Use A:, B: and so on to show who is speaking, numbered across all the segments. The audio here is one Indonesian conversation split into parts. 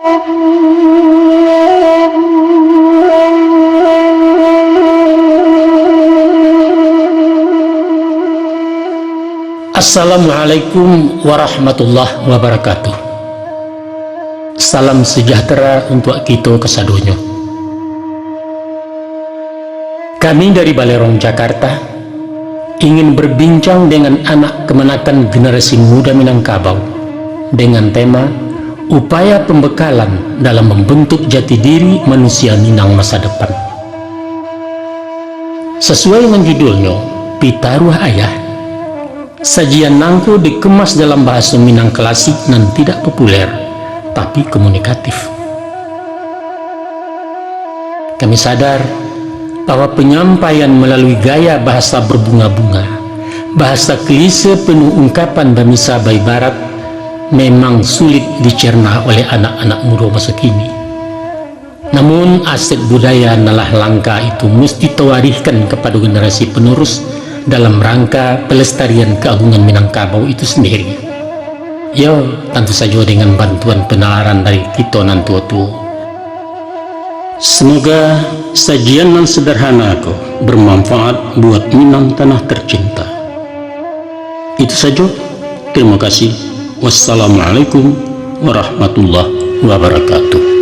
A: Assalamualaikum warahmatullahi wabarakatuh. Salam sejahtera untuk kita kesadonyo. Kami dari Balerong Jakarta ingin berbincang dengan anak kemenakan generasi muda Minangkabau dengan tema upaya pembekalan dalam membentuk jati diri manusia Minang masa depan. Sesuai dengan judulnya, Pitaruh Ayah, sajian nangko dikemas dalam bahasa Minang klasik dan tidak populer, tapi komunikatif. Kami sadar bahwa penyampaian melalui gaya bahasa berbunga-bunga, bahasa klise penuh ungkapan dan misabah barat memang sulit dicerna oleh anak-anak muda masa kini. Namun aset budaya nalah langka itu mesti tawarihkan kepada generasi penerus dalam rangka pelestarian keagungan Minangkabau itu sendiri. Ya, tentu saja dengan bantuan penalaran dari kita nan tua-tua. Semoga sajian nan sederhana aku bermanfaat buat Minang tanah tercinta. Itu saja. Terima kasih. Wassalamualaikum warahmatullahi wabarakatuh.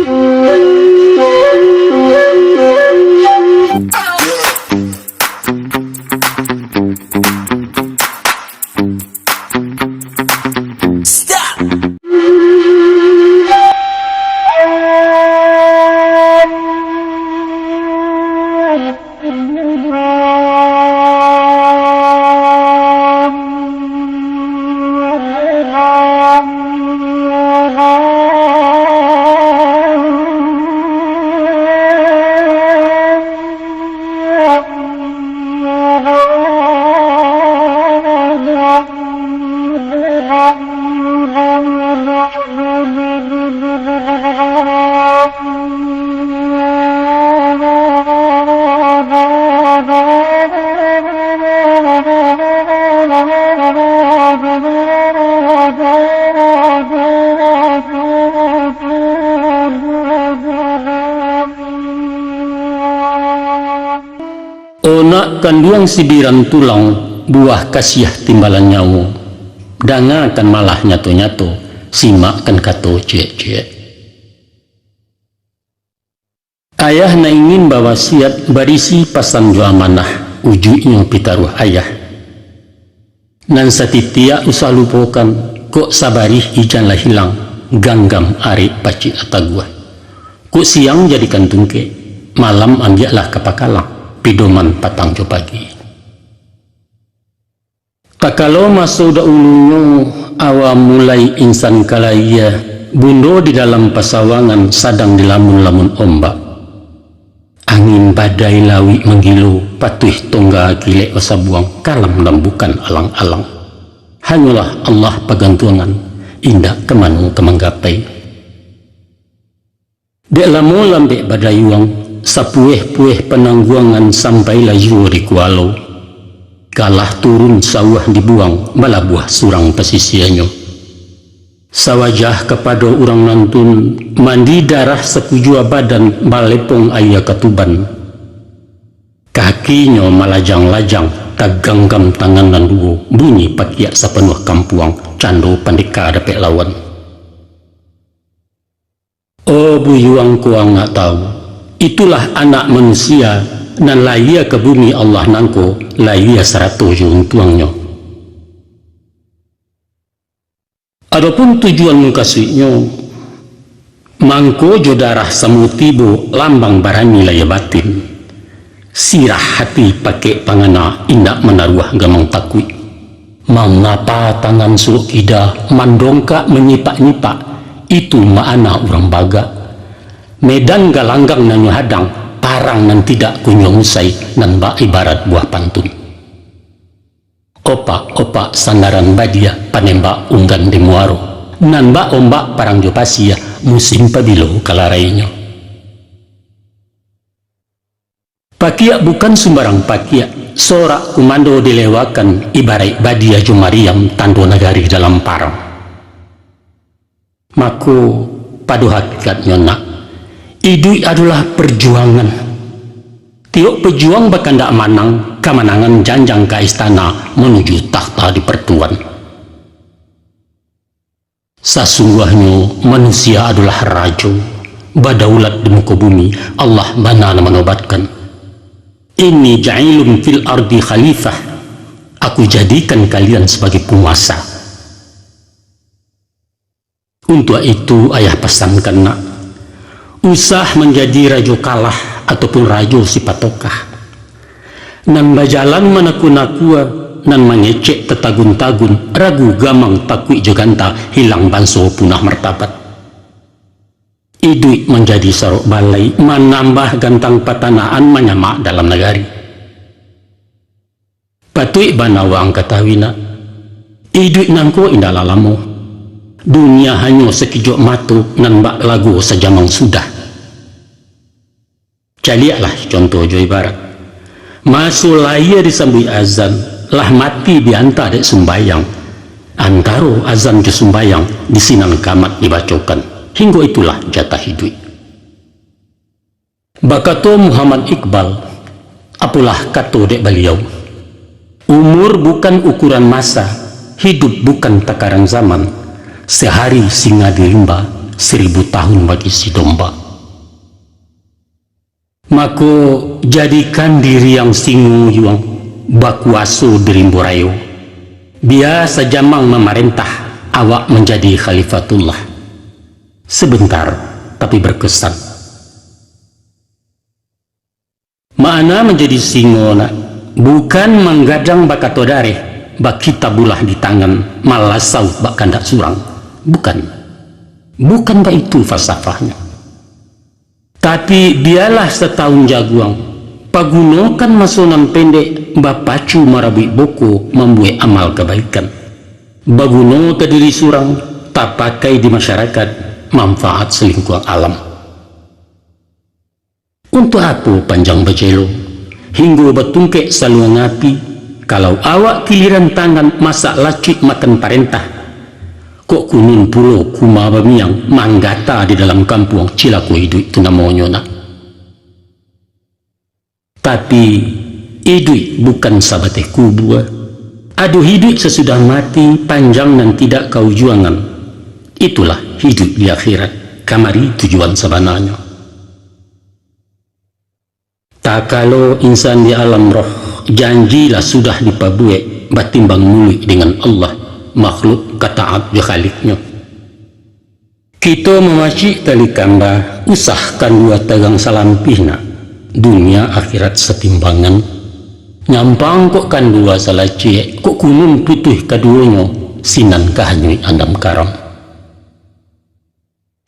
A: Onak kanduang sibiran tulang buah kasiah timbalan nyawu, dangakan malah nyato-nyato simakkan kato ciek-ciek. Ayah na ingin bawa siat barisi pasan jo amanah ujuknya pitaruh ayah. Nan satitia usah lupakan kok sabarih ijanlah hilang ganggam ari paci atagua. Kok siang jadikan tungke malam anggiaklah kapakalang pidoman patang jo pagi. Takalo masuk ulunya awam mulai insan kalaya bundo di dalam pasawangan sadang dilamun-lamun ombak. Angin badai lawi menggilu patuh tongga gile osa buang kalam dan bukan alang-alang. Hanyalah Allah pagantuangan indah kemanu kemanggapai. Dek lamu lambek badai uang sapueh-pueh penangguangan sampai laju di kualau. Kalah turun sawah dibuang malah buah surang pesisiannya. Sawajah kepada orang nantun mandi darah sekujua badan balepong ayah ketuban. Kakinya malajang-lajang taganggam tangan dan duo bunyi pakiak sepenuh kampuang cando pandika dapet lawan. Oh buyuang kuang nggak tahu. Itulah anak manusia dan laia ke bumi Allah nangko laia 100 juntuangnya. Adapun tujuan mengkasihnya mangko jodarah samutibo lambang barani laya batin sirah hati pakai pangana indak menaruh gamang takwi mengapa tangan suluk ida mandongka menyipak-nyipak itu maana orang baga medan galanggang nanyo hadang parang nan tidak kunyong usai nan ba ibarat buah pantun. Opak-opak sandaran badia panembak unggan di muaro nan ba ombak parang jopasia musim pabilo kalarainya. Pakiak bukan sembarang pakiak, sorak kumando dilewakan ibarat badia jumariam tando nagari dalam parang. Mako pada hakikatnya nak, hidup adalah perjuangan. Tiok pejuang bahkan tak manang kemenangan janjang ke istana menuju takhta di pertuan. Sesungguhnya manusia adalah raja, badaulat di muka bumi. Allah mana menobatkan, inni ja'ilun fil ardi khalifah, aku jadikan kalian sebagai penguasa. Untuk itu ayah pesankan nak, usah menjadi raja kalah ataupun raja si patokah, nan bajalan manakuna nan mengecek tetagun-tagun, ragu gamang takui joganta, hilang banso punah martabat. Idui menjadi sarok balai, menambah gantang patanaan menyamak dalam negari. Patui banawang katawina, idui nangko indah lalamo, dunia hanya sekejap mata nan bak lagu sejamang sudah. Caliaklah contoh jo ibarat, masuk layar disambui azan, lah mati diantar dek sembayang, antaro azan ke sembayang di sinan kamat dibacokan, hingga itulah jatah hidup. Bakato Muhammad Iqbal, apalah kato dek beliau, umur bukan ukuran masa, hidup bukan takaran zaman, sehari singa dirimba, 1000 tahun bagi si domba. Maka jadikan diri yang singu yuang bakuaso dirimbo rayo, biasa jamang memerintah, awak menjadi khalifatullah. Sebentar tapi berkesan. Makna menjadi singo nak, bukan menggadang bakato dareh bak kita bulah di tangan malah saut bak kandak surang, bukan bak itu falsafahnya. Tapi biarlah setahun jaguang pagunokan masunan pendek bapacu marabi boko membuat amal kebaikan, baguno ke diri surang tak pakai di masyarakat manfaat selingkuh alam. Untuk apa panjang bacelo hingga betungkek selalu ngapi, kalau awak giliran tangan masak lacik makan parentah, kok kunun pulau kuma bamiang manggata di dalam kampung cilaku hidup itu namanya nak. Tapi hidup bukan sabateh kubur. Aduh hidup sesudah mati panjang dan tidak kau juangan. Itulah hidup di akhirat, kamari tujuan sebenarnya. Tak kalau insan di alam roh, janjilah sudah dipabuek batimbang mulut dengan Allah, makhluk kataat di khaliknya. Kita memacik tali kamba, usahkan dua tagang salampihna, dunia akhirat setimbangan. Nyampang kok kan dua salacie, kok kunun putuh keduanya, sinan kahanyui andam karam.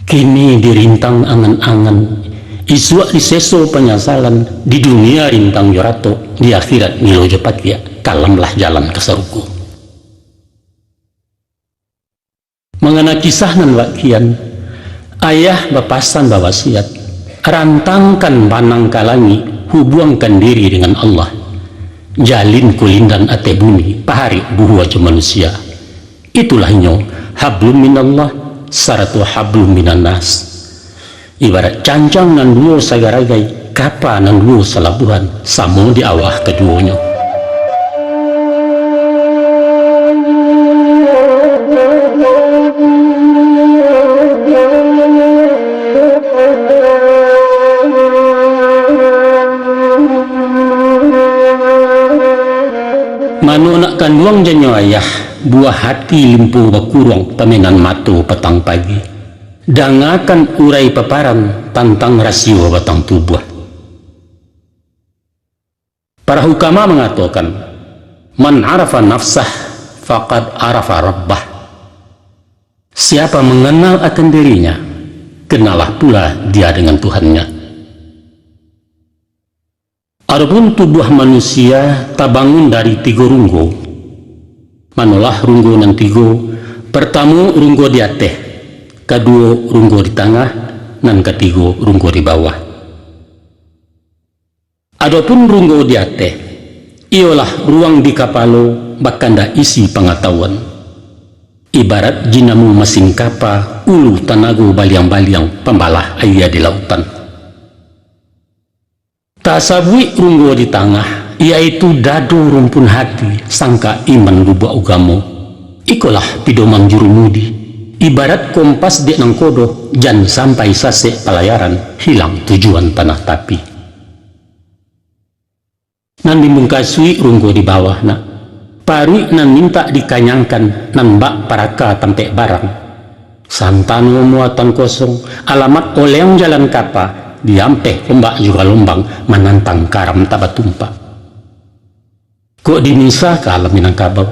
A: Kini dirintang angan-angan, iswa diseso penyesalan, di dunia rintang yorato, di akhirat nilo jepat ya, kalamlah jalan ke surga. Mengenai kisah nan wakian, ayah bapasan bawasiat, rantangkan banang kalangi, hubungkan diri dengan Allah, jalin kulindan ate bumi, pahari buhu aja manusia. Itulah nyo hablum minallah, saratu hablum minannas. Ibarat cancang nan duo sagaragai, kapa nan duo salabuhan, samo di awah keduanya. Manu nak kanduang janyo ayah, buah hati limpu bakurang pemenan matu petang pagi, dangakan urai paparan tantang rasio batang tubuh. Para hukama mengatakan, man arafa nafsah faqad arafa rabbah. Siapa mengenal akan dirinya, kenalah pula dia dengan Tuhannya. Adapun tubuh manusia tabangun dari 3 runggo. Manulah runggo nan 3. Pertama runggo di atas, kedua runggo di tengah, dan ketiga runggo di bawah. Adapun runggo di atas, ialah ruang di kapalo bakanda isi pengetahuan. ibarat jinamu mesin kapa ulu tanago baliang-baliang pembalah ayah di lautan. Tak sabui runggo di tengah, yaitu dadu rumpun hati sangka iman lubuk ugamu. Ikolah pidomang jurumudi, ibarat kompas dek nang kodoh jan sampai sase pelayaran hilang tujuan tanah tapi. Nan dimungkasui runggo di bawah nak, parui nan minta dikanyangkan nan bak paraka tampe barang. Santano muatan kosong, alamat oleng jalan kapa, diampeh ombak juga lombang menantang karam tabatumpa. Kok dimisa ke alam Minangkabau,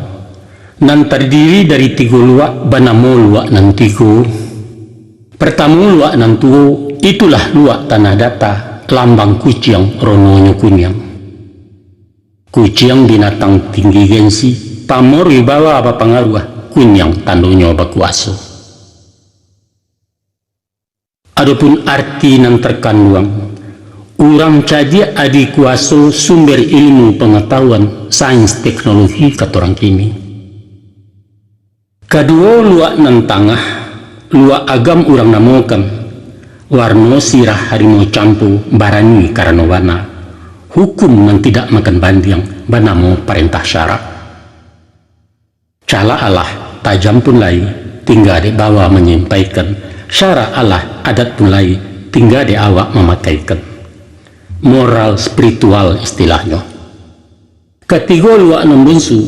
A: nan terdiri dari 3 luak banamo luak nan 3. Pertama luak nan tuo, itulah luak tanah data lambang kuciang rononyo kunyang. Kuciang binatang tinggi gengsi, pamor wibawa apa pengaruh kunyang tandonyo bakuaso. Adapun arti nan terkandung, urang cadia adi kuaso sumber ilmu pengetahuan sains teknologi katorang kini. Kedua luak nan tangah, luak agam urang namokan, warno sirah harimau campu barani karena wana, hukum nan tidak makan bandiang banamo perintah syarak. Cala Allah tajam pun lai tinggal di bawah menyampaikan, syarak Allah adat pun lai tinggal di awak memakaikan. Moral spiritual istilahnya. Ketiga luak nombunsu,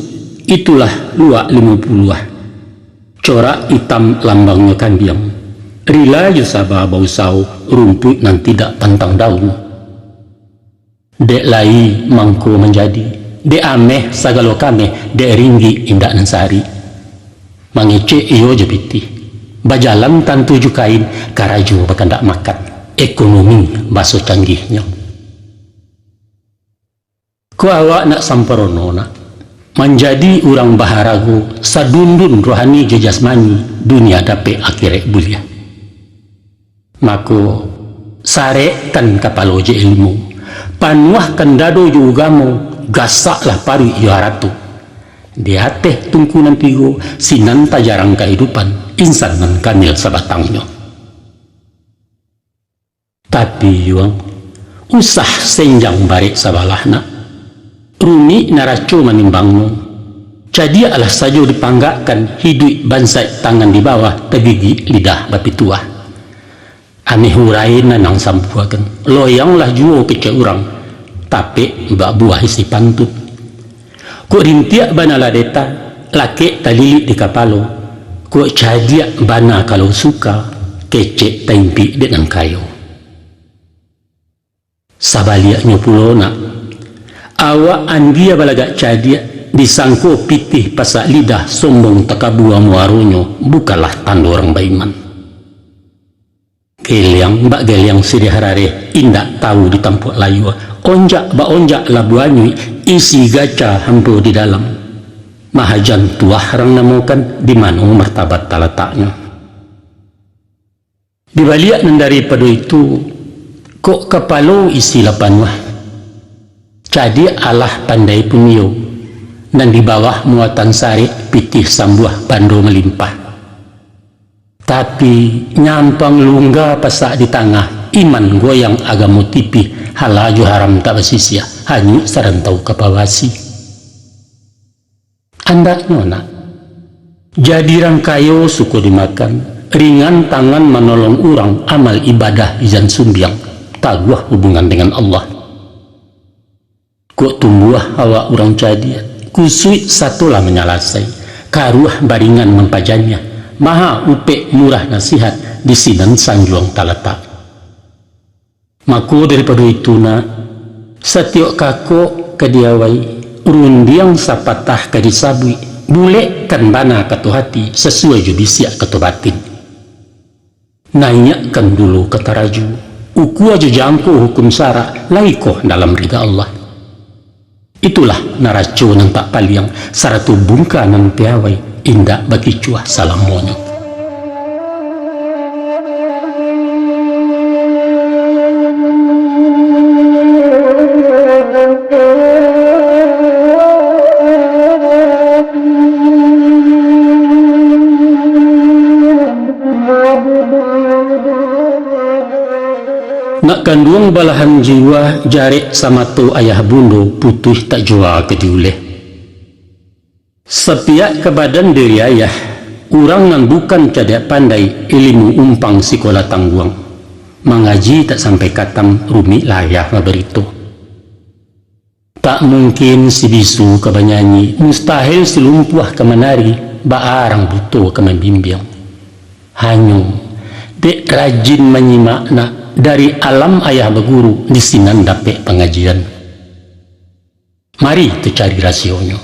A: itulah luak 50. Corak hitam lambangnya kambiang, rila yusaba bausau rumput nan tidak pantang daun. Dek lai mangko menjadi, dek ameh sagalo kame, dek ringgi indak nansari. Mangece iyo jepiti, bajalan tan 7 kain, karaju bakandak makan, ekonomi baso canggihnya. Ku awak nak samperono nak, menjadi orang baharagu sadundun rohani jejasmani dunia dape akhirat bulia. Mako sarekan kapalo je ilmu, panuahkan dado jugamu, gasaklah pari iaratu. Di hati tungkunan 3 sinanta jarang kehidupan insan nan kamil sabatangnya. Tapi yuang usah senjang barik sabalahna, rumi naraco menimbangmu. Jadi alah saja dipanggakkan hidup bansai tangan di bawah tegigi lidah bapi tua. Aneh hurai nanang sampuakan loyanglah juo kece urang, tapi mbak buah isi pantut. Kok rintiak bana ladeta laki talilik di kapalo, kok cadiak bana kalau suka kece taimpi dengan kayu. Sabaliaknya pulona awak andia balagak cadia disangko pitih pasak lidah sombong takabua muarunyo bukalah tanda orang baiman. Geliang mbak geliang siri harare indak tahu ditampuk layu onjak ba onjak labuanyu isi gaca hampir di dalam mahajan tuah rang namokan di mana martabat talataknya. Di balik dari pada itu kok kepalo isi lapanwah. Jadi Allah pandai punyo, dan di bawah muatan sari pitih sambuah bando melimpah. Tapi nyampang lungga pasak di tengah, iman goyang agamu tipi, halaju haram tak bersisia, hanya serantau kapawasi. Anda nyona, jadi rangkayo suku dimakan, ringan tangan menolong orang amal ibadah izan sumbiang, taguah hubungan dengan Allah. Kok tumbuh awak orang cadia, kusui satulah menyalasai, karuah baringan mempajannya, maha upe murah nasihat di sinan sanjuang talatak. Mako daripada itu na, setiok kako kediawai, rundiang sapatah kadisabui, bule kan bana katu hati sesuai judisiak katu batin. Naikkan dulu kata raju, uku aja jangko hukum sara, laikoh dalam ridha Allah. Itulah naraco nang tak paliang saratu bungka nang piawai indak bagi cuah salam monyo. nak kandung balahan jiwa jarik sama tu ayah bundo putuh tak jua ke diuleh. Sepiak ke badan diri ayah, orang yang bukan cadak pandai ilmu umpang sekolah tangguang. Mengaji tak sampai katam rumi layah berito. Tak mungkin si bisu ke banyanyi, mustahil si lumpuh ke menari, baarang buto ke membimbing. Hanyung, dek rajin menyimak nak dari alam ayah berguru di sinan dapet pengajian. Mari tu cari rasionya.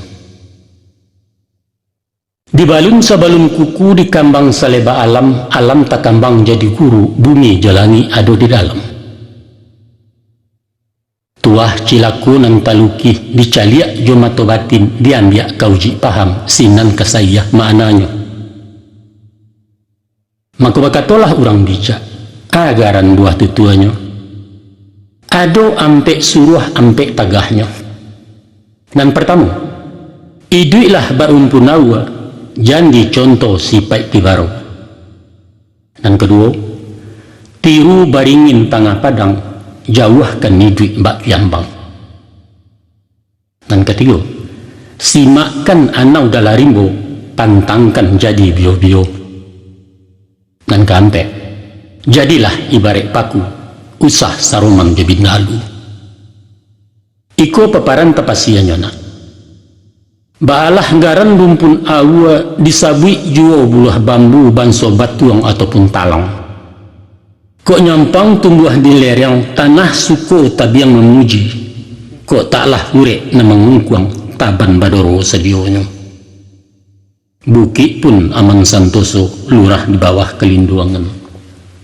A: Di balun sabalun kuku di kambang saleba alam, alam tak kambang jadi guru, bumi jalani ado di dalam. Tuah cilaku nan taluki dicaliak jomato batin diambiak kauji paham sinan kesayah maknanya. Maka bakatolah orang bijak agaran buah tutuanya. Ado ampek suruh ampek tagahnya. Dan pertama, iduilah barumpunawa jandi contoh sipai tibaro. Dan kedua, tiru baringin tangah padang jauhkan nidui mbak yambang. Dan ketiga, simakkan anau dalarimbo pantangkan jadi bio-bio. Dan keempat, jadilah ibarat paku usah sarumang jebit ngalu. Iko paparan tapasiannya nak. Baalah garan rumpun awa disabui juo buah bambu banso batuang ataupun talang. Kok nyampang tumbuh di lereng tanah suko tabiang memuji. Kok taklah urek na mengungkuang taban badoro sedionya. Bukit pun aman santoso lurah di bawah kelinduangan.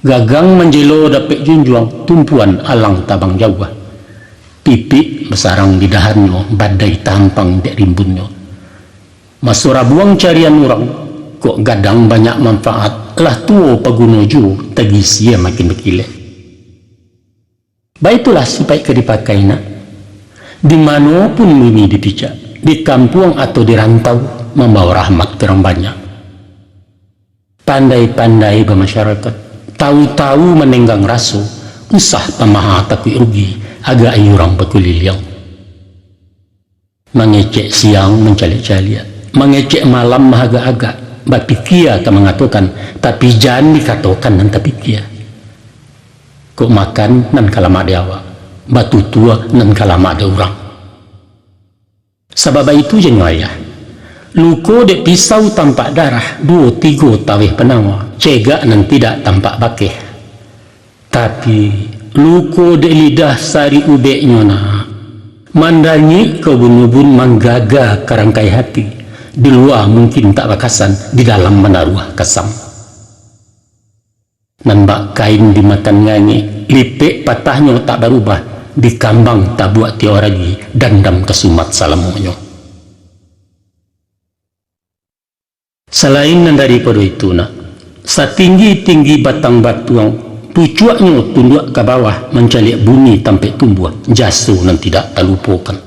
A: Gagang menjelo dapet junjuang tumpuan alang tabang jauh. Pipi besarang di dahannya badai tampang dek rimbunnya. Masura buang carian orang kok gadang banyak manfaat lah tuo pagunoju tagi sia makin berkile. Baitulah sipai ke dipakai nak. Di mana pun bumi dipijak, di kampung atau di rantau membawa rahmat terang banyak. Pandai-pandai bermasyarakat, tahu-tahu menenggang rasu, usah pamaha takui rugi, agak ayurang berkuliliang. Mengecek siang mencalik-caliat, mengecek malam mahaga-agak, bapikia ke mengatakan, tapi jangan dikatakan nan tapikia. Kok makan nan kalama dewa, batu tua nan kalama ada orang. Sebab itu jenuayah. Luko dek pisau tampak darah, 2-3 tawih penawa, cegak nan tidak tampak bakeh. Tapi luko dek lidah sari ubeknya nak, mandanyi kebun-bun manggaga kerangkai hati, di luar mungkin tak bakasan, di dalam menaruh kesam. Nambak kain di matan nganyi, lipek patahnya tak berubah, di kambang tak buat tioragi, dandam kesumat salamonyo. Selain daripada itu nak, setinggi-tinggi batang batuang, pucuaknya tunduk ke bawah mencalik bunyi tampai tumbuh, jasuh dan tidak terlupakan.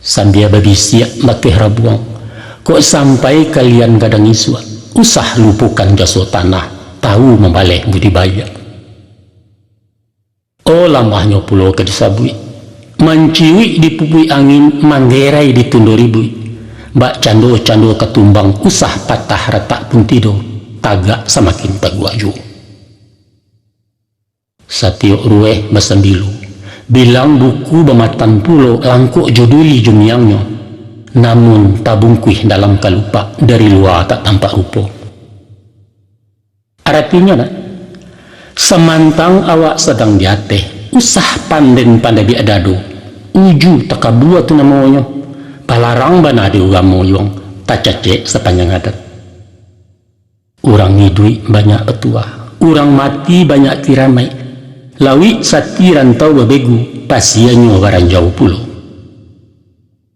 A: Sambil berbisiak bakih rabuang, kok sampai kalian gadang isua, usah lupakan jasuh tanah, tahu membalih budidaya. Oh lamahnya pulau ke disabui, menciwi di pupui angin, manggerai di tunduribui. Bak cando-cando ketumbang usah patah retak pun tidur, tagak semakin taguaju. Satiok rueh basambilu, bilang buku bematan pulau langkuk joduli jumiangnya, namun tabung kuih dalam kalupa, dari luar tak tampak rupa. Artinya nak, semantang awak sedang diateh, usah panden-pandai biadado, uju takabua tu namanya. Palarang bana di uram moyong, tak cacek sepanjang adat. Orang hidui banyak petua, orang mati banyak tiramai. Lawi sati rantau babegu, pasiannya barang jauh pulau.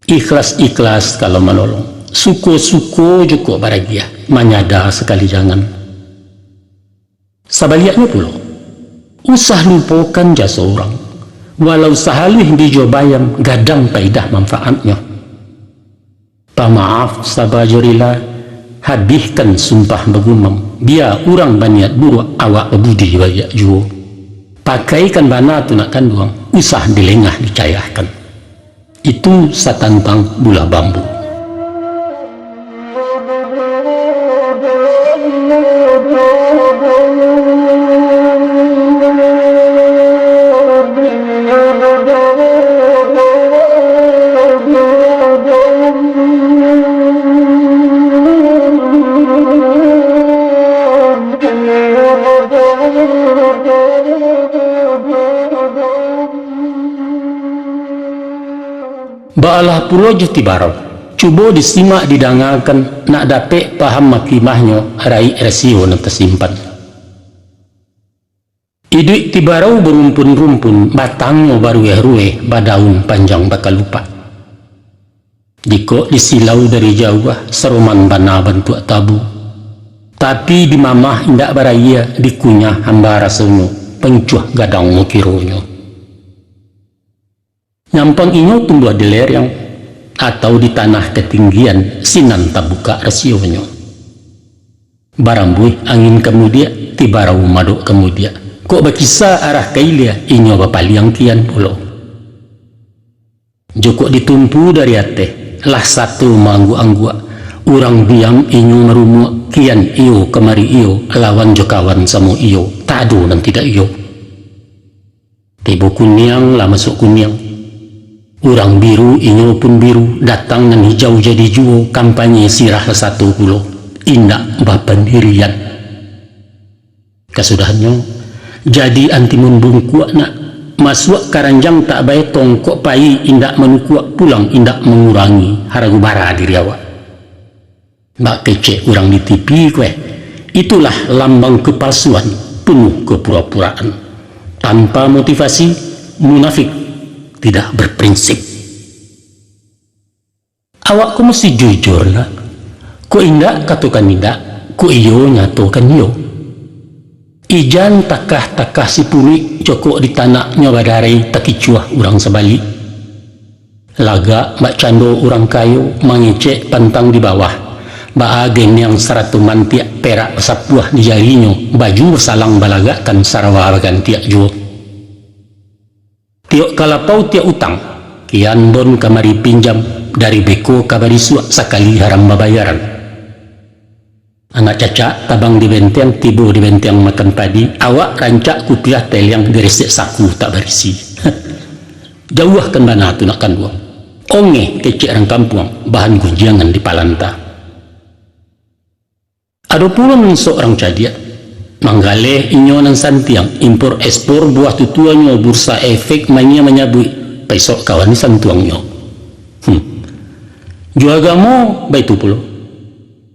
A: Ikhlas-ikhlas kalau menolong, suko-suko juga bahagia, menyada sekali jangan. Sebaliknya pulau, usah lupakan jasa orang, walau sehalih dijobayang gadang paidah manfaatnya. Pamaaf sabajurilah, habiskan sumpah bergumam, biar orang baniat buruk awak budi bayak juo. pakaikan bana tu nak kanduang, usah dilengah dicayahkan. Itu satantang bula bambu. Baalah pulo juti barau, cuba disimak didangakan nak dapat paham makimahnya rai resio nak tersimpan. Iduk ti barau berumpun-rumpun, batangnya baru rueh badaun panjang bakal lupa. Jika disilau dari jauh seroman bana bantuak tabu, tapi di mamah indak baraya dikunyah hamba rasanya pencuah gadang mukironyo. Nyampang inyo tumbuh di lereng atau di tanah ketinggian sinan tabuka rasionya. Barambui angin kemudia tibarau maduk kemudia. Kok bakisa arah kailia inyo bapaliang kian pulau. Joko ditumpu dari ate lah satu manggu-anggua. Urang biang inyo merumua kian iyo kemari iyo lawan jokawan samo iyo. Tadu dan tidak iyo. Tibo kunyang lah masuk kunyang. Urang biru inyo pun biru datang dan hijau jadi juo kampanye sirah satu pulau indak bapendirian. Kasudahannya jadi antimun bungkuak nak masuk karanjang tak baik tongkok pai indak menukuak pulang indak mengurangi haragu bara diri awak. Mbak kece urang di TV kue itulah lambang kepalsuan penuh kepura-puraan tanpa motivasi munafik. Tidak berprinsip. Awakku mesti jujur lah. Ku indak katukan indak, ku iyo nyatukan iyo. Ijan takah si puli cokok di tanaknya badarai takicuah urang sebalik. Laga mbak cando urang kayu mengecek pantang di bawah. Baagen yang saratu mantiak perak sapuah di jarinya baju salang balagakan sarawa bagantiak juo. Tiok kalapau tiak utang, kian bon kamari pinjam dari beko kabari suak sakali haram babayaran. Anak caca tabang di benteng tibu di benteng makan padi, awak rancak kupiah teliang diresek saku tak berisi. Jauhkan bana tu nak kanduang. Onge kecik orang kampung bahan gunjangan di palanta. Ada pula seorang cadiak. Manggaleh inyo nan santiang impor ekspor buah tutuanyo bursa efek manya menyabui pesok kawan ni santuangnya. Juagamo baitu pulo.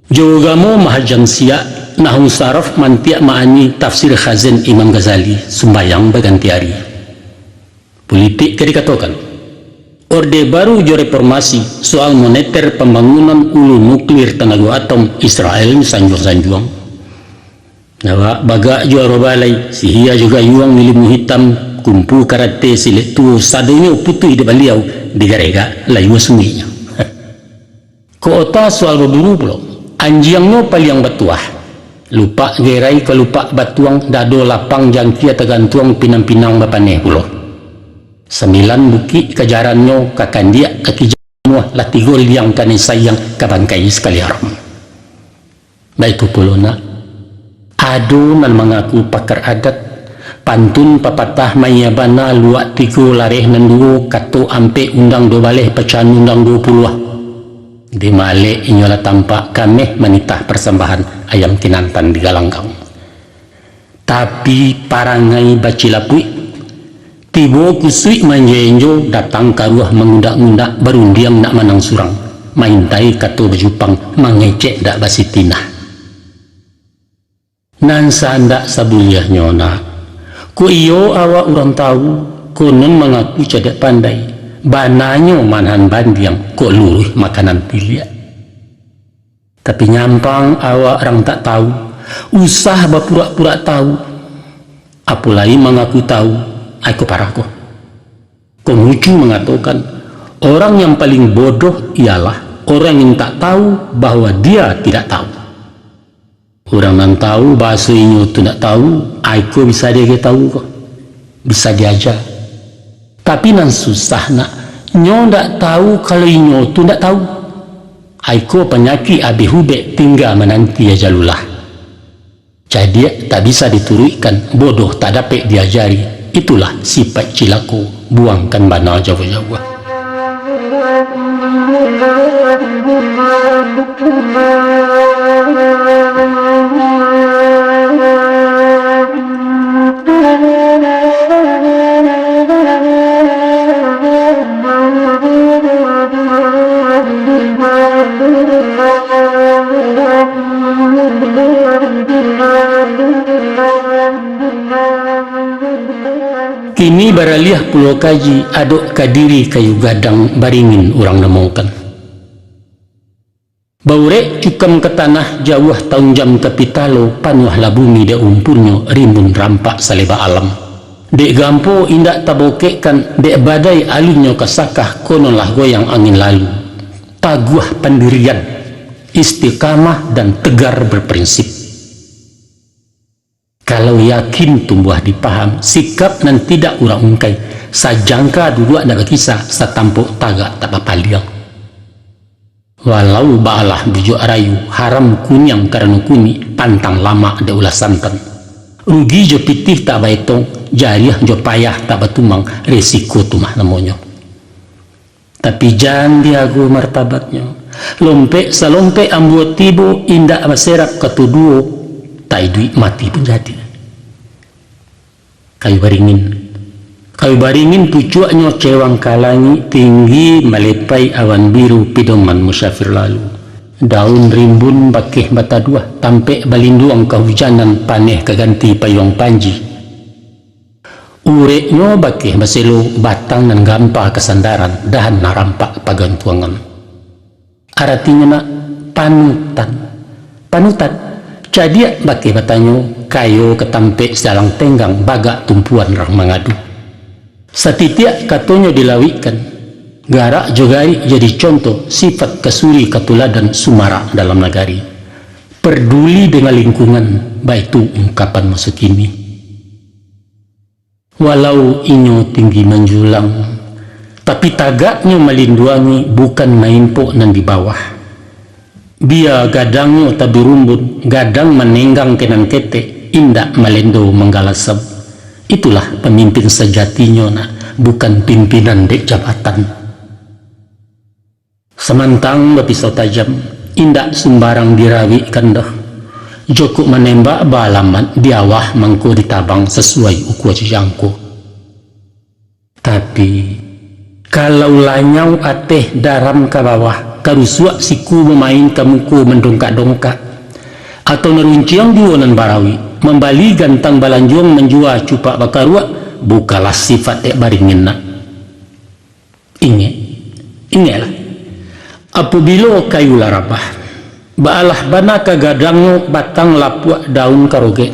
A: Juagamo mahajam siak nahu saraf mantiak maani tafsir Khazin Imam Ghazali sumbayang baganti hari. Politik kedikatokan. Orde baru jo reformasi soal moneter pembangunan ulu nuklir tenaga atom Israel sanjuang-sanjuang. Nawa baga juara balai sihia juga yuang milimu hitam kumpu karate silet tu sadonya putih di baliau digarega layu sunginya. Kota soal berburu pulo anjiangnya paling batuah lupa gerai ke lupa batuang dado lapang jangkia tegantuang pinang-pinang bapaneh pulo 9 buki kejarannya kakandia kaki jamuah latigol yang kane sayang kabangkai sekali haram. Baik pulo nak adu nan mengaku pakar adat pantun papatah mayabana luak tigo lareh nan duo kato ampe undang do baleh pecahan undang 20 di male inyola tampak kameh menitah persembahan ayam kinantan di galanggang. Tapi parangai bacilapui tibo kusui manjenjo datang karuah mengundak-undak berundiang nak manang surang maintai kato bejupang mangecek dak basitinah. Nan sandak sabuliah nyona ku iyo awak orang tahu konon mengaku cadak pandai bananyo manhan bandiang kok luruh makanan pilihan. Tapi nyampang awak orang tak tahu usah berpura-pura tahu apalagi mengaku tahu aku parah kok. Konghucu mengatakan orang yang paling bodoh ialah orang yang tak tahu bahwa dia tidak tahu. Orang yang tahu bahasa inyo tu nak tahu, aku bisa dia tahu kok. bisa diajar. Tapi nan susah nak, nyo ndak tahu kalau nyo tu ndak tahu. Aiko penyakit abi hube tinggal menanti aja lulah. Jadi tak bisa diturunkan, bodoh tak dapat diajari. Itulah sifat cilaku, buangkan bana jauh-jauh. Kini baraliah Pulau Kaji aduk kadiri kayu gadang baringin orang nemukan. Baurek cukam ke tanah jauh tahun jam kapitalo panuhlah bumi de umpurnya rimbun rampak saleba alam. Dek gampo indak tabokekkan dek badai alunnya kesakah konolah goyang angin lalu. Taguah pendirian, istiqamah dan tegar berprinsip. Kalau yakin tumbuh dipaham, sikap nan tidak urang ungkai, sajangka dulu ada kisah satampuk tagak tak papaliang. Walau baalah bijo arayu, haram kunyang karena kuni, pantang lama ada ulah santan. Rugi jo pitih tak baitong, jariah jo payah tak batumang, resiko tumah namanya. Tapi jangan diagu martabatnya. Lompe salompe ambuat tibo, indak maserak ketuduo, tak duit mati pun jadi. Kayu baringin pucuaknya cewang kalangi tinggi melepai awan biru pidoman musafir lalu. Daun rimbun bakeh bata dua tampe balinduang kehujanan paneh keganti payung panji. Ureknya bakeh baselo batang dan gampah kesandaran dahan narampak pagantuangan. Artinya nak panutan. Jadi baki batanyo kayo ketampe sedalang tenggang bagak tumpuan rang mangadu. Satitiak katonyo dilawikan. Garak jogari jadi contoh sifat kesuri ketuladan sumara dalam nagari. Peduli dengan lingkungan, baik itu ungkapan masuk kini. Walau inyo tinggi menjulang, tapi tagaknya melinduangi bukan main pok nan di bawah. Dia gadangnya tabi rumbut, gadang menenggang kenan kete, indak melendo menggalasab. Itulah pemimpin sejatinya nak, bukan pimpinan dek jabatan. Semantang berpisau tajam, indak sembarang dirawi kandah. Joko menembak balaman diawah mangko ditabang sesuai ukuran jangko. Tapi kalau lanyau ateh daram ke bawah, karusuak siku memain kamuku mendongkak-dongkak, atau nerunciang duonan barawi, membali gantang balanjuang menjua cupak bakaruak, bukalah sifat ek baringin nak. Ingatlah, apabila kayu larabah, baalah bana kagadangnya batang lapuak daun karoge,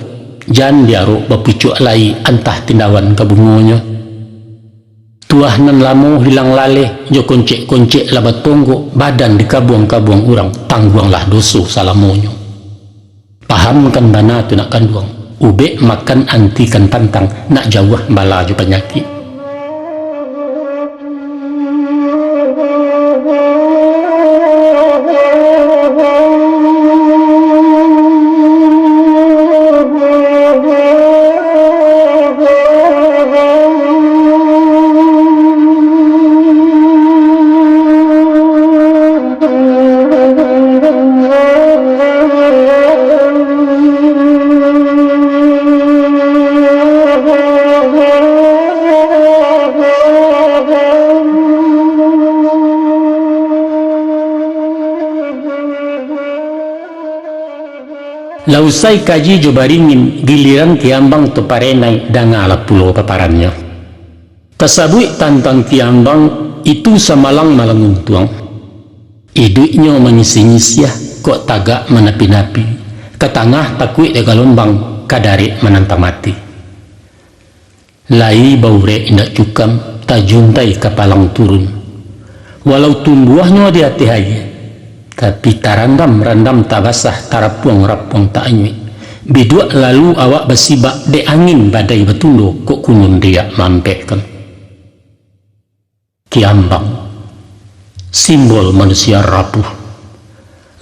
A: jan diaruk bapucuk lai antah tindawan kabungonya. Tuah nan lamo hilang laleh jo koncek-koncek labat tonggo badan di kabuang-kabuang urang tangguanglah doso salamonyo. Pahamkan bana tu nak kanduang ube makan antikan pantang nak jauh bala jo penyakit. Lausai kaji jo baringin giliran Kiambang tu parenai dangala pulau paparannya. Tasabui tantang Kiambang itu samalang malang tuang. Iduknya mengisi-ngisiah kok tagak menapi-napi. Ketangah takui de galombang kadari menantang mati. Lai baure indak cukam tajuntai kapalang turun. Walau tumbuhnya di hati-hati, tapi tarandam-randam tabasah tarapuang-rapuang tak anyui. Bidua lalu awak basibak de angin badai betundo kok kunyum dia mampekkan. Kiambang, simbol manusia rapuh,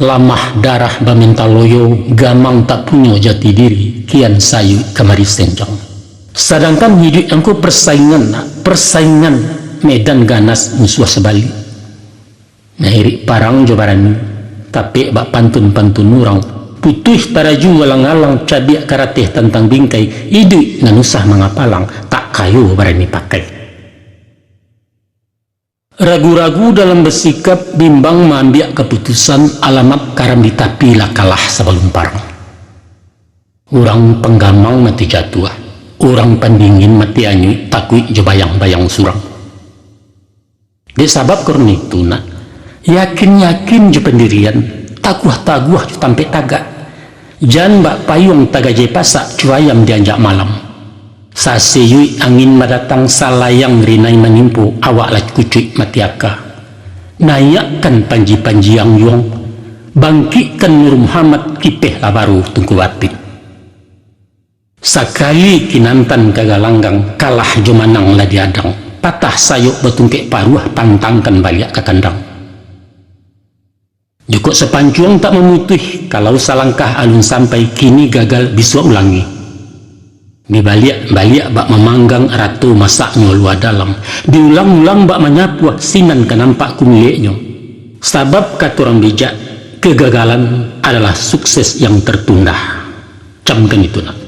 A: lamah darah bamentaloyo, gamang tak punya jati diri, kian sayu kamari senjang. Sedangkan hidup engkau persaingan medan ganas musuh sebalik. Nahirik parang jabarani, tapi bak pantun-pantun orang, putuh taraju walang-alang cabiak karateh tentang bingkai, hidup ngan usah mengapalang, tak kayu barani pakai. Ragu-ragu dalam bersikap, bimbang mengambil keputusan, alamat karam ditapila kalah sebelum parang. Orang penggamang mati jatuh, orang pendingin mati anyu, takui je bayang-bayang surang. Dia sabab korn itu nak, yakin-yakin je pendirian, taguah-taguah je tampe tagak. Jan bak payung tagajai pasak cuayam dianjak malam. Saseyui angin madatang salayang rinai menimpu awak lak kucuik matiaka. Nayakkan panji-panji yang yong, bangkitkan Nur Muhammad kipeh labaru tungku batik. Sakali kinantan kagalanggang kalah jomanang lah diadang, patah sayuk betungkek paruah tantangkan balik ke kandang. Jukuk sepancuang tak memutih, kalau salangkah alun sampai kini gagal bisa ulangi. Dibalik bak memanggang ratu masaknya luar dalam, diulang-ulang bak menyapuah sinan ke nampak kumileknya. Sebab kata orang bijak, kegagalan adalah sukses yang tertunda. Camkan itu nak.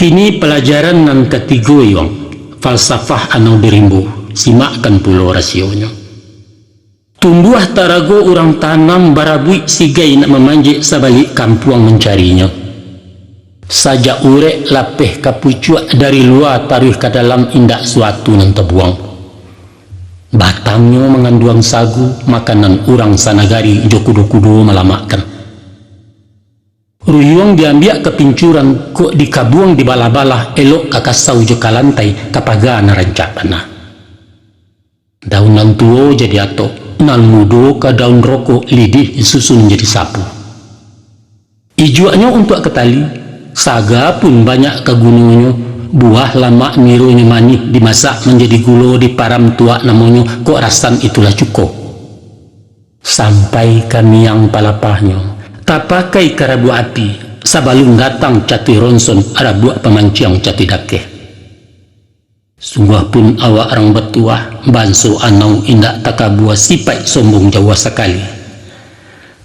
A: Kini pelajaran nan ketiga yang falsafah anu berimbu, simakkan pulau rasionya. Tumbuh tarago orang tanam barabui sigai nak memanjik sabalik kampuang mencarinya. Sajak urek lapeh kapucuak dari luar taruh ke dalam indak suatu nan terbuang. Batangnya mengandung sagu, makanan orang sanagari jokudo-kudo melamakan. Ruyung diambil ke pincuran, kok dikabuang di bala-bala, elok kakasau je kalantai, kapaga narancak panah. Daunan tuo jadi atok, nan mudo ke daun rokok, lidih disusun jadi sapu. Ijuaknya untuk ketali, saga pun banyak ke gunungnya, buah lama mirunya manih, dimasak menjadi gulo di param tua namanya, kok rasan itulah cukup. Sampai kami yang palapahnya, tak pakai karabu api, sabalung datang cati ronson ada buat pemancing cati dakeh. Sungguh pun awak orang betuah, banso anau indak takabua sipai sombong Jawa sekali.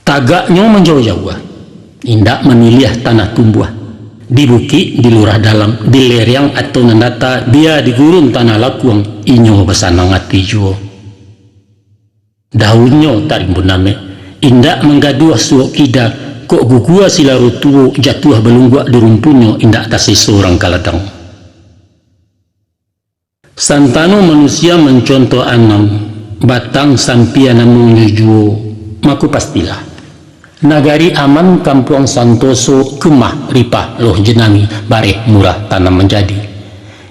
A: Tagaknya menjauh Jawa, indak menilih tanah tumbuh. Di bukit, di lurah dalam, di lereng atau nandata, dia di gurun tanah lakuang, inyo besanang ati juo. Daunnya tarimbun name, indak menggaduh suok kida, kok gugua silaru tuo jatuh belunggak di rumpunya indak tasih seorang kaladang. Santano manusia mencontoh anam, batang sampian namun juo, maku pastilah. Nagari aman kampuang santoso kemah ripah loh jenangi bareh murah tanam menjadi.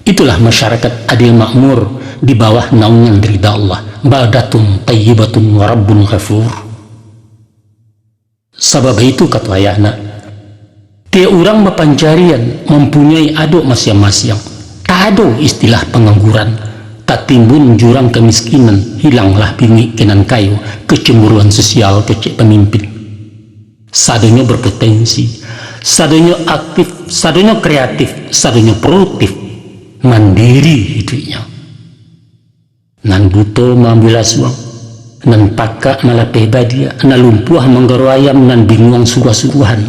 A: Itulah masyarakat adil makmur di bawah naungan ridha Allah. Baldatun tayyibatun wa rabbun ghafur. Sebab itu kata ayahna, tiap orang berpancarian mempunyai aduk masing-masing. Tak ada istilah pengangguran, tak timbun jurang kemiskinan, hilanglah bingi kenan kayu, kecemburuan sosial kecek pemimpin. Sadanya berpotensi, sadanya aktif, sadanya kreatif, sadanya produktif, mandiri hidupnya. Nan buto mengambil asuang, nan pakak malah pebadia, nan lumpuh menggaru ayam, nan bingung suruh-suruhan.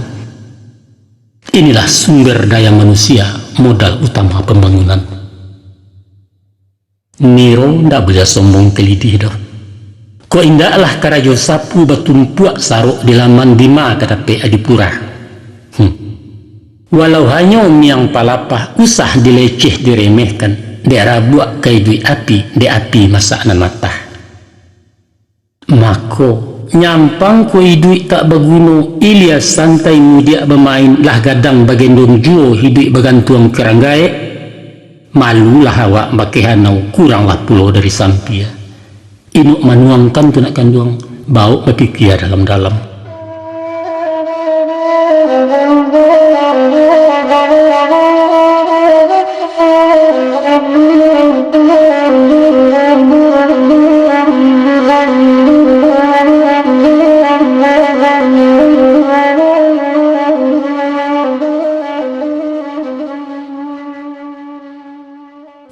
A: Inilah sumber daya manusia, modal utama pembangunan. Niro ndak bisa sombong kelidih dah. Kok indaklah karajo sapu batumpuak saruk di laman bima kata adipura. Walau hanya miang palapah usah dileceh diremehkan, daerah buat kaidui api, di api masak nan matah. Mako nyampang ko hidup tak berguna Ilyas santai mudia bermain lah gadang bagendong juo hidup bergantuang keranggai. Malulah awak bakehanau kuranglah pulau dari sampia. Inuk manuangkan tu nak kanduang bau berpikir dalam-dalam.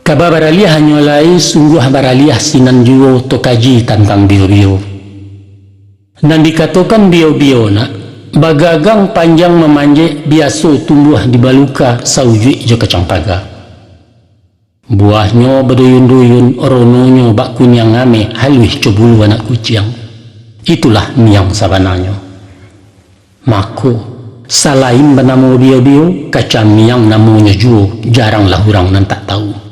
A: Kaba baraliah hanyolai sungguh baraliah sinan juo tokaji tentang bio-bio. Dan dikatakan bio-bio nak bagagang panjang memanjek biasa tumbuh di baluka saujui jo kacang paga. Buahnya berduyun-duyun orononyo bak kunyang ame halus cobulu anak kucing. Itulah miang sabananya. Mako salain bernama bio-bio kacang miang namanya juo jaranglah orang nan tak tahu.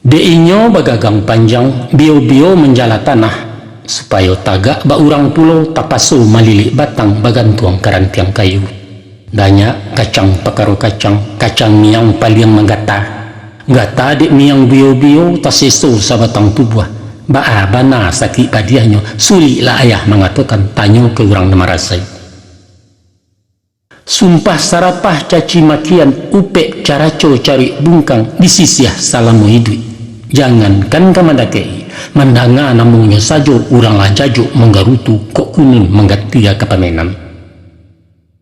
A: Deinyo bagagang panjang bio-bio menjala tanah supaya tagak ba urang pulau tapaso malilik batang bagantuang karantiang kayu. Danya kacang pakaro kacang miang paling menggata. Gata dek miang bio-bio taseso sabatang tubuh. Ba bana sakit padiahnya sulit lah ayah mengatakan tanyo ke urang nama rasai. Sumpah sarapah caci makian upek caraco cari bungkang disisiah salamu hidup. Jangankan kamadakei mandanga namungnya sajo uranglah jajo menggarutu kok kuning menggatia kepamenan.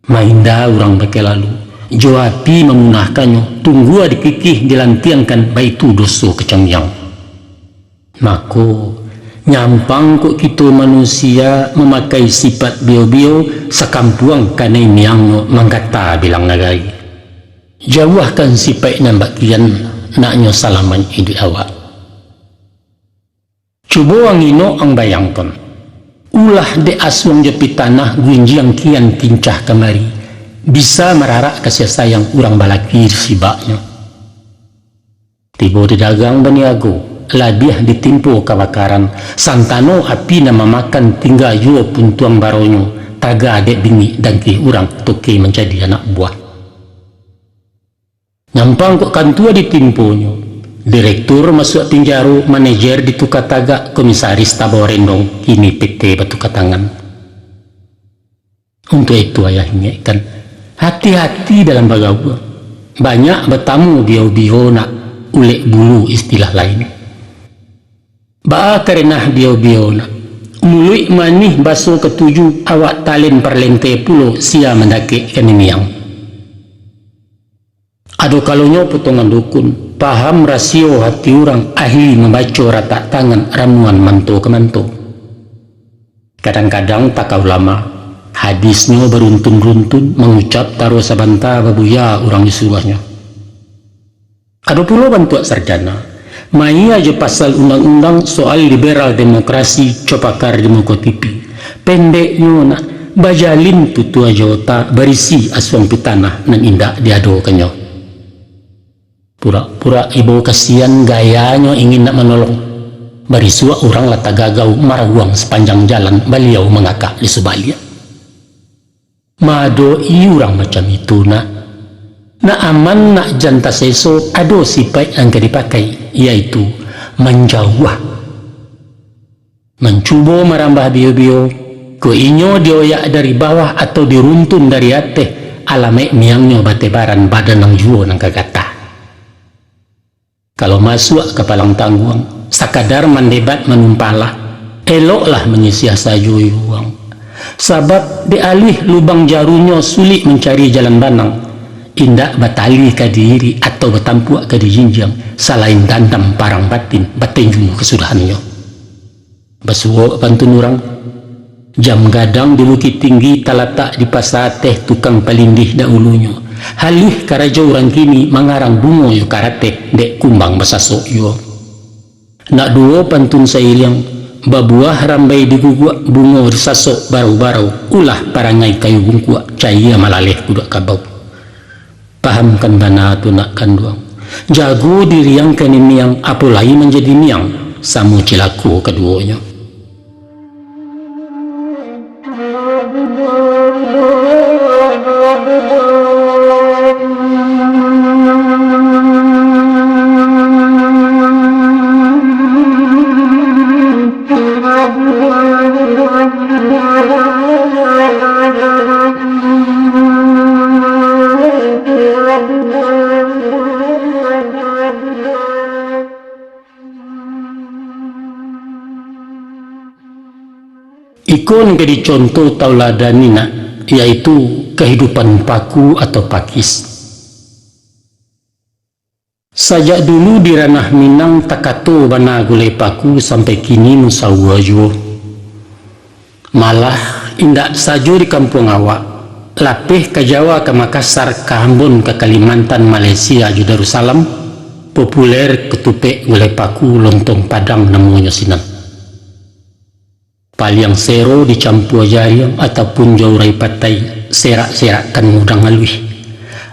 A: Mainda urang beke lalu joapi memunahkannya tunggu dikikih dilantiangkan baitu doso kecamyang. Mako nyampang kok kita manusia memakai sifat bio-bio sakampuang kanai miang menggata bilang nagai. Jauhkan sifat nambak kian naknya salaman hidup awak. Coba angino ang bayangkan. Ulah de aswang jepi tanah gunjiang kian kincah kemari. Bisa merarak kasih sayang urang balakir sibaknya. Tiba di dagang baniago. Ladiah ditimpo kebakaran. Santano api nama makan tinggal juo puntuang baronyo. Taga adek bini dan ki urang toke menjadi anak buah. Nyampang kok kantua ditimponyo. Direktur masuk penjara, manajer ditukar tagak, komisaris taborendong, kini PT batu katangan. Untuk itu ayahnya kan hati-hati dalam bagawa. Banyak bertamu bio-bio nak ulek bulu istilah lain. Ba karena bio-bio nak mului manih baso ketujuh awak talin perlente pulo sia mendaki kenimiang. Ado kalonyo potongan dukun, paham rasio hati orang, ahli membaca rata tangan ramuan manto ke manto. Kadang-kadang takau lama, hadisnya beruntun-runtun mengucap taruh sabanta babuya orang disuruhnya. Ado pula bantuan sarjana, mai aja pasal undang-undang soal liberal demokrasi copakar demokratipi. Pendeknya nak bajalin tutua jawata berisi aswang pitanah nan indah diado kenyo. Pura-pura ibu kasihan gayanya ingin nak menolong. Barisua orang lata gagau maraguang sepanjang jalan beliau mengakak di sebalia. Madoi orang macam itu nak. Nak aman nak janta seso ado sifat yang dipakai yaitu menjauh. Mencuba merambah bio-bio. Ko inyo dioyak dari bawah atau diruntun dari atas. Alamek miangnya batebaran badan nang juo nang kagata. Kalau masuk ke palang tangguang, sakadar mendebat menumpalah, eloklah menyisiah saja uang. Sebab dialih lubang jarunya sulit mencari jalan banang. Indak batali ke diri atau bertampuak ke dijinjang, selain dandam parang batin, batinju kesudahannya. Basuo pantun orang, jam gadang di Bukit Tinggi talatak di pasar teh tukang palindih dahulunya. Halih karaja orang kini mangarang bungo yu karate dek kumbang basasok yu. Nak duo pantun sailing babuah rambai digugua bungo disasok barau-barau ulah parangai kayu bungkua caya malaleh kudak kabau. Pahamkan bana tu nak kanduang. Jago diri yang kini miang apalagi menjadi miang samu cilaku keduanya. Ikon jadi contoh tauladanina, yaitu kehidupan paku atau pakis. Sajak dulu di ranah Minang takato bana gulai paku sampai kini musawajo. Malah indak sajo di kampung awak, lapih ke Jawa, ke Makassar, ke Ambon, ke Kalimantan, Malaysia, di Darussalam, populer ketupek gulai paku lontong Padang namanya sinan. Paliang sero dicampur jariang ataupun jaurai patai, serak-serakkan mudang alwi.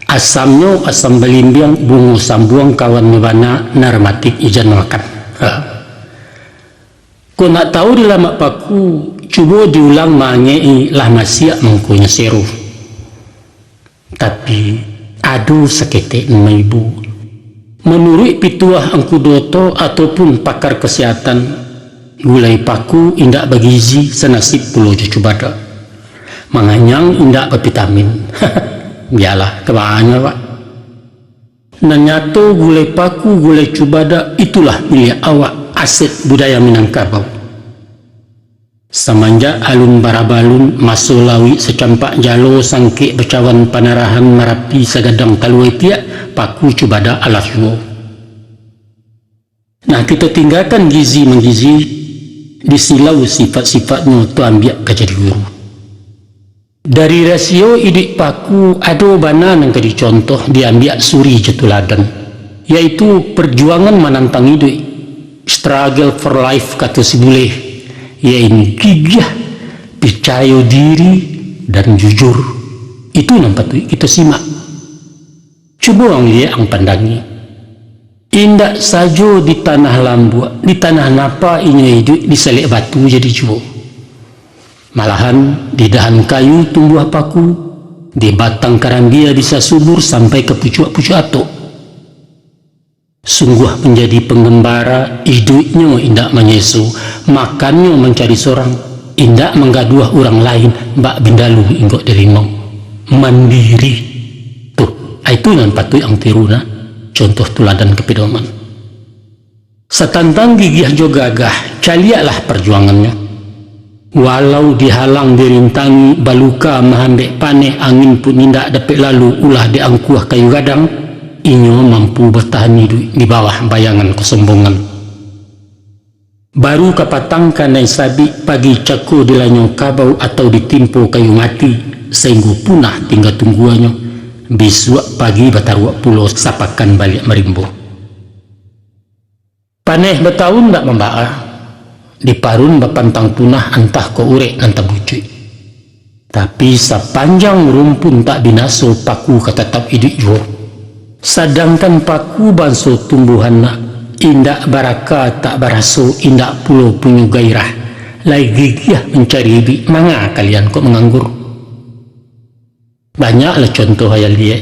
A: Asamnya asam belimbiang, bungu sambuang kawan ngebana narmatik ijan makan. Kau nak tahu di lama paku, cuba diulang mangei lah masia mengkunya seru. Tapi aduh seketek nama ibu. Menurut pituah Angku Doto ataupun pakar kesehatan, gulai paku indak bergizi senasib pulau Cubada. Manganyang indak bervitamin. Biarlah kebanyakan pak. Nanyato gulai paku, gulai Cubada itulah milik awak, aset budaya Minangkabau. Semenjak alun barabalun masulawi secampak jalo sangkik becawan panarahan Marapi sagadang taluai tiak paku Cubada alaswo. Nah, kita tinggalkan gizi menggizi, disilau sifat-sifatnya tu ambil kejadi guru. Dari rasio idik paku ada bana yang jadi contoh diambil suri jetuladan, yaitu perjuangan menantang hidup, struggle for life kata si bule, yaitu gigih, percaya diri dan jujur. Itu nampak tu kita simak. Coba orang lihat ang pandangi. Indak sajo di tanah lambu, di tanah napa ini hidup diselik batu jadi cuo. Malahan di dahan kayu tumbuh paku, di batang karambia bisa subur sampai ke pucuk-pucuk atok. Sungguh menjadi pengembara, hidupnya indak menyesu, makannya mencari seorang, indak menggaduh orang lain, bak bindalu inggok derimau. Mandiri. Tuh, itu nampak tu yang tiruna, contoh tuladan kepedoman. Setantang gigih jo gagah, calialah perjuangannya. Walau dihalang dirintangi baluka mahambek paneh angin pun indak dapat lalu ulah diangkuah kayu gadang, inyo mampu bertahan hidup di bawah bayangan kesombongan. Baru kapatangkan dan sabi pagi caku dilanyo kabau atau ditimpo kayu mati sehingga punah tinggal tungguannya. Besok pagi bataruak pulau sapakan balik merimbo. Paneh bertahun tak membaa. Di parun bapantang punah entah ko urek entah bucui. Tapi sepanjang rumpun tak binaso paku ketetap hidup jo. Sedangkan paku banso tumbuhan nak indak baraka tak baraso, indak pulau punya gairah. Lai gigih mencari hidup, manga kalian kok menganggur. Banyaklah contoh hayal dia.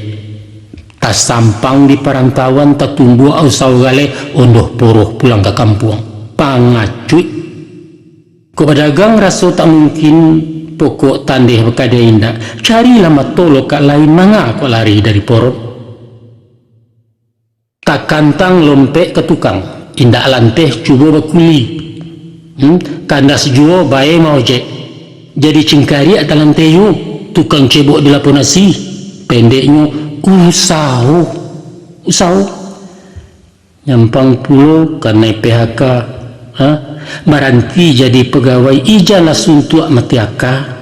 A: Tas sampang di perantauan tak tumbuh au gale ondoh poroh pulang ke kampung. Pangacut. Ko pedagang rasa tak mungkin pokok tandih berkada indah. Carilah matolo kat lain manga kau lari dari porot. Tak kantang lompek ke tukang. Indak lanteh cuba berkuli. Kandas juo bae mau je. Jadi cingkari at lanteh yu. Tukang cebok di lapon nasi. Pendeknya usaho. Nyampang pulau karena PHK. Maranti jadi pegawai ijana suntuk matiaka.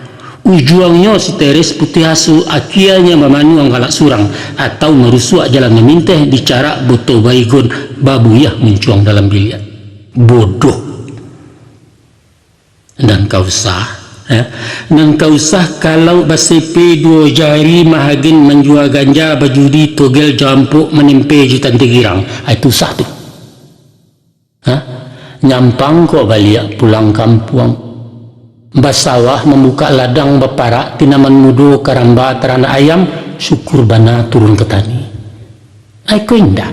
A: Ujuangnya si teres putih asu akianya memanu ang galak surang atau merusuak jalan meminteh dicara boto baygon babuyah mencuang dalam biliat. Bodoh. Dan kau usah kalau basipi dua jari mahagin menjual ganja bajudi togel jampuk menimpe jutaan tegirang. Itu satu. Nyampang kok balik pulang kampung. Basawah membuka ladang beparak tinaman mudo karamba terana ayam syukur bana turun ke tani. Aiko indah.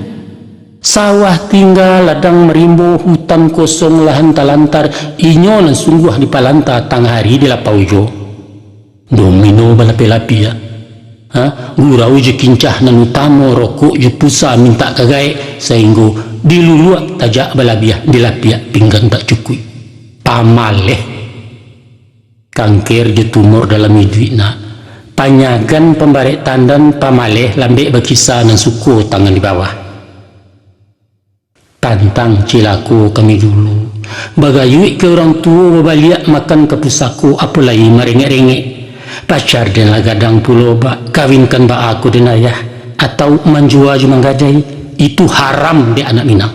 A: Sawah tinggal ladang merimbo hutan kosong lahan talantar inyo nan sungguh di palanta tang hari di lapaujo. Domino balapi-lapi ya. Gurau je kincah nan utamo rokok je pusa minta kagai sehingga diluluak tajak balabiah dilapiak pinggang tak cukui. Pamaleh. Kangkir je tumor dalam hidupna, panyagan pembarek tandan pamaleh lambek berkisah nan suku tangan di bawah. Tantang cilaku kami dulu, bagayui ke orang tua babaliak makan ke pusaku, apalagi merengek-rengek. Pacar dan lagadang pulau bak, kawinkan bak aku dan ayah, atau manjua je manggadai, itu haram di anak Minang.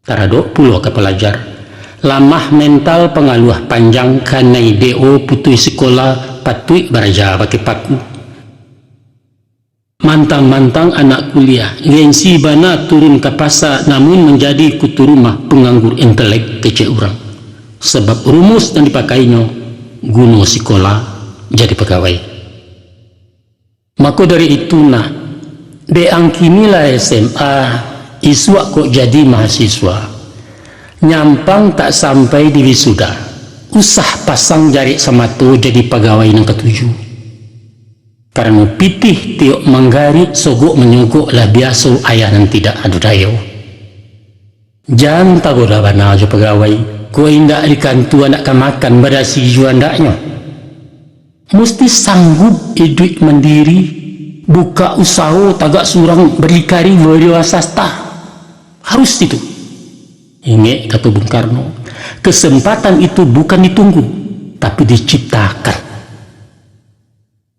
A: Taradok pulau ke pelajar, lamah mental pengaluh panjang kanai deo putui sekolah patui baraja pakai paku. Mantang-mantang anak kuliah, gengsi bana turun ke pasar namun menjadi kutu rumah penganggur intelek kecil orang. Sebab rumus yang dipakainya, guna sekolah jadi pegawai. Maka dari itu nah, deangkinilah SMA, iswa kok jadi mahasiswa. Nyampang tak sampai di wisuda, usah pasang jari sama tu jadi pegawai yang ketujuh. Karena pitih tiok manggari sogok menyogok lah biasa ayah nan tidak adu dayo. Jangan tagoda bana aja pegawai, ko indak dikantu anak kamakan badasi juandaknya. Mesti sanggup hidup mandiri, buka usaha tagak surang berdikari berwasasta. Harus itu. Ingat kata Bung Karno, kesempatan itu bukan ditunggu, tapi diciptakan.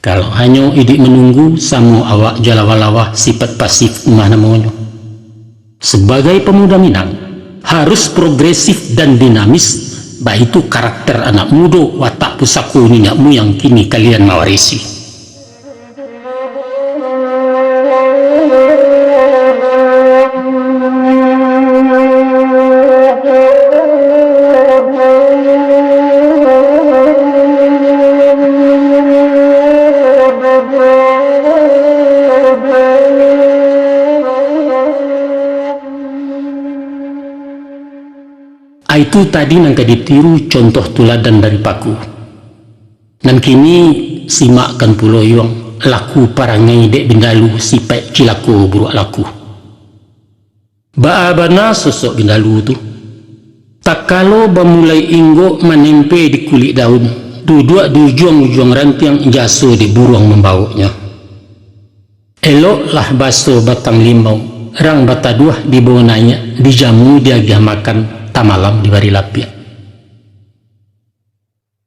A: Kalau hanya idik menunggu, sama awak jalawalawah sifat pasif umah namanya. Sebagai pemuda Minang, harus progresif dan dinamis, baik itu karakter anak muda, watak pusaku ninyakmu yang kini kalian mewarisi. Itu tadi nangka ditiru contoh tuladan dari paku. Dan kini simakkan pulau yang laku parangai dek bindalu sipai cilaku buruak laku. Baabana sosok bindalu tu. Tak kalau bamulai inggo menempe di kulit daun, duduk di ujung-ujung rantiang jaso di buruang membawanya. Eloklah baso batang limau, rang bataduah di bawah nanya, dijamu diagih makan. Malam di bari lapia.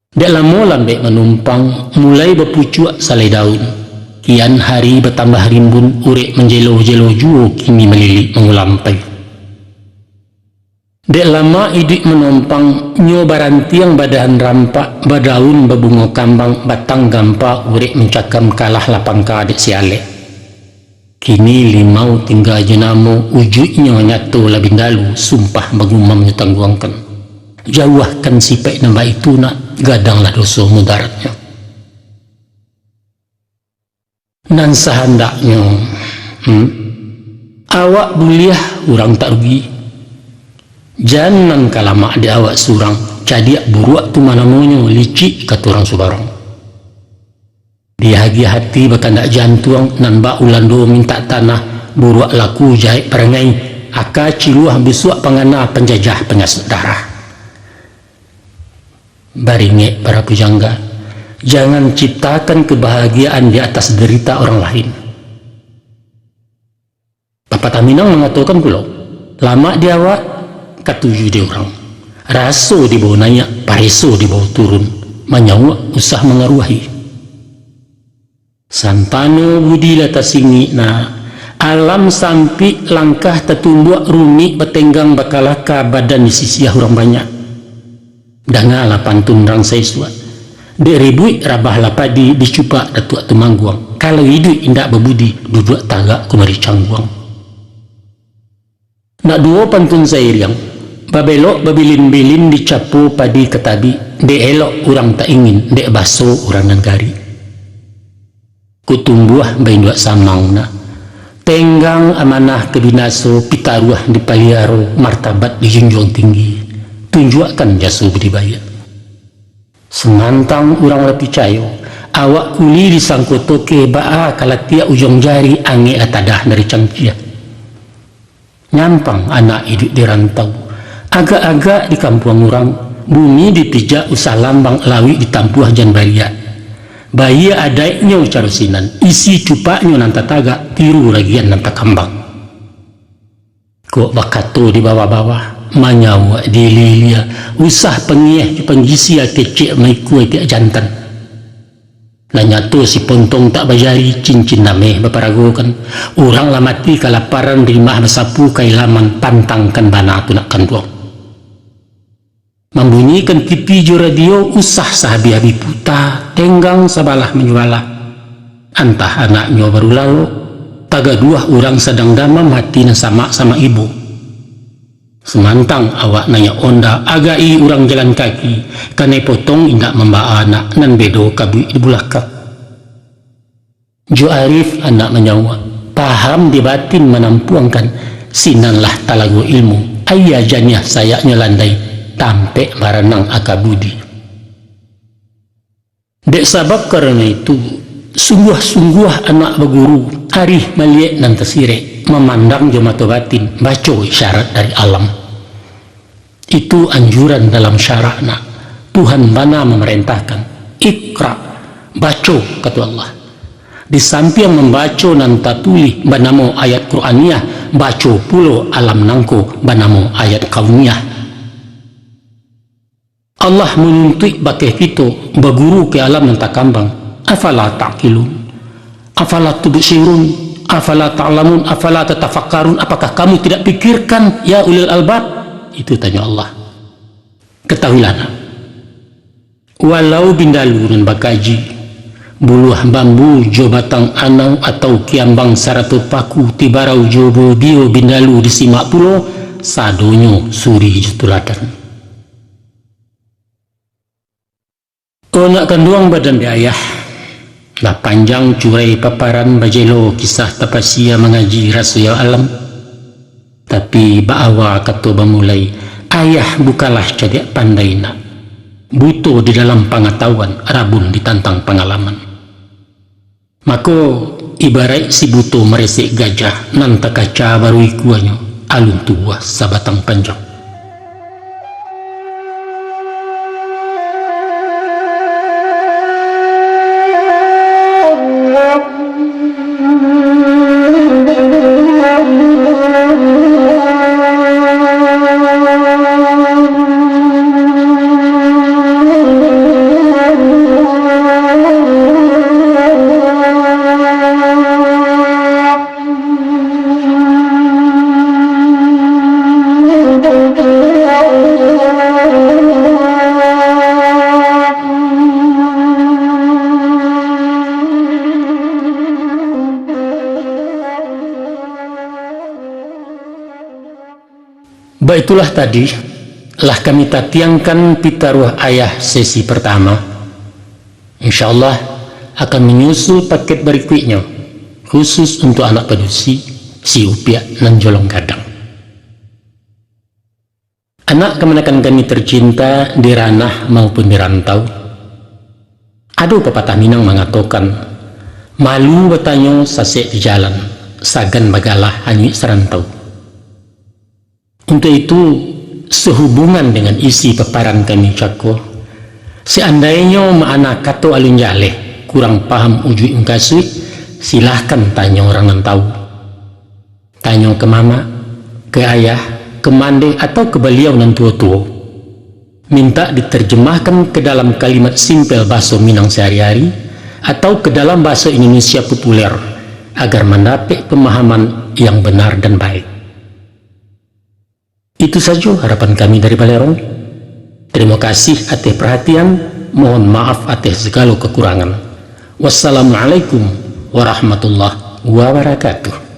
A: Dek lamo lambek menumpang, mulai berpucuk salai daun. Kian hari bertambah rimbun, urek menjelo-jelo juo kini melilik mengulampai. Dek lama idik menumpang, nyo barantiang badahan rampak, badaun berbunga kambang, batang gampa, urek mencakam kalah lapangka dek sialek. Kini limau tinggal jenamo, ujuknya nyatu labindalu, sumpah mengumam nyetangguangkan. Jauhkan sipai nambah itu nak, gadanglah dosa mudaratnya. Nan sehendaknya, awak buliah orang tak rugi. Jangan kalamak di awak surang, cadiak buruak tu mana monyo, licik kata orang subarang. Dihagi hati bakan dak jantuang nan ba ulando minta tanah buruak laku jahit perangai aka ciluah besuak pangana penjajah penyasut darah. Baringek para pujangga, jangan ciptakan kebahagiaan di atas derita orang lain. Bapak Taminang mengatakan pulau, lama di awak katuju di orang, raso di bawah nanya, pareso di bawah turun, manyawa usah mengaruhi. Santano budi lata singi na alam sampi langkah tertumbuak rumi betenggang bakalaka badan di sisi orang banyak. Dangala pantun rang saiswa. Dek ribui rabah lapadi dicupak datuk temangguang. Kalau hidup indak berbudi duduk tagak kumari cangguang. Nak dua pantun sairiang. Babelok babilin-bilin dicapu padi ketabi. Dek elok orang tak ingin, dek baso orang nanggari. Kutumbuah bain dua samang na tenggang amanah kebinaso pitaruah di paliaro martabat dijunjung tinggi tunjukkan jasu budibaya semantang urang lebih cayo awak kuli disangkutoke baa kalatia ujung jari ange atadah dari cangkia nyampang anak hidup di rantau agak-agak di kampung urang bumi dipijak usah lambang lawi ditampuah jan baria. Bayi adaiknya ucarusinan, isi cupaknya nanta tagak, tiru ragian nanta kambang. Kok bakato di bawah-bawah, manyawa di lilia, usah pengieh penggisi kecik maikue tiak jantan. Nanyatu si pontong tak bajari cincin nameh baparagokan, orang lah mati kalaparan rimah besapu kailaman pantangkan bana tu nak kanduang. Membunyikan TV jo radio usah sahabi-habi puta tenggang sabalah menjualah. Antah anaknya baru lalu taga dua orang sedang damam mati na sama ibu. Semantang awak nanya onda agai orang jalan kaki kane potong indak membawa anak nan bedo kabu di bulakak. Jo Arif anak menyawa paham di batin menampuangkan sinanlah talago ilmu ayah janiah sayaknya landai tampe maranang akabudi. Dek sabab karena itu sungguh-sungguh anak berguru arih meliek nan tersire memandang jemato batin baco isyarat dari alam. Itu anjuran dalam syara'na. Tuhan bana memerintahkan ikra, baco kata Allah. Di samping membaco nan tatuli banamo ayat Qur'aniyah, baco pulo alam nangko banamo ayat kauniyah. Allah menuntut bakeh kita berguru ke alam nan takambang. Afala ta'qilun, afala tubsirun, afala ta'lamun, afala tatafakkarun. Apakah kamu tidak pikirkan ya ulil albab? Itu tanya Allah. Ketahuilah, walau bindalu dan bakaji buluh bambu jo batang anau atau kiambang saratu paku tibarau jo bio bindalu di simak pulo sadonyo suri jutuladan. Onak kanduang badan ayah lah panjang curai paparan bajelo kisah tapasia mengaji rasul alam. Tapi ba'awa kata bamulai ayah bukalah cadik pandaina butuh di dalam pengetahuan rabun ditantang pengalaman. Maka ibarat si butuh meresik gajah nanta kaca baru ikuanyo alun tua sabatang panjang. Baiklah tadi lah kami tatiangkan pitaruh ayah sesi pertama. InsyaAllah akan menyusul paket berikutnya khusus untuk anak pedusi si upiak nan jolong gadang. Anak kemenakan kami tercinta di ranah maupun di rantau. Ada pepatah Minang mengatakan malu bertanya sasek di jalan sagan bagalah hanyut serantau. Untuk itu, sehubungan dengan isi paparan kami cako, seandainya makna kata alun jaleh kurang paham ujui ungkasui, silahkan tanya orang yang tahu. Tanya ke mama, ke ayah, ke mande atau ke beliau nan tua-tua. Minta diterjemahkan ke dalam kalimat simpel bahasa Minang sehari-hari atau ke dalam bahasa Indonesia populer agar mendapat pemahaman yang benar dan baik. Itu saja harapan kami dari Balerong. Terima kasih atas perhatian, mohon maaf atas segala kekurangan. Wassalamualaikum warahmatullahi wabarakatuh.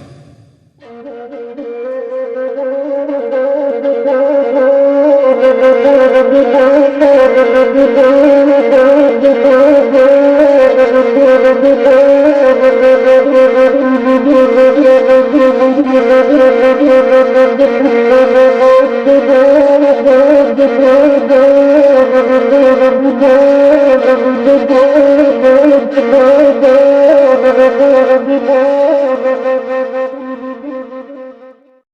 B: Thank you.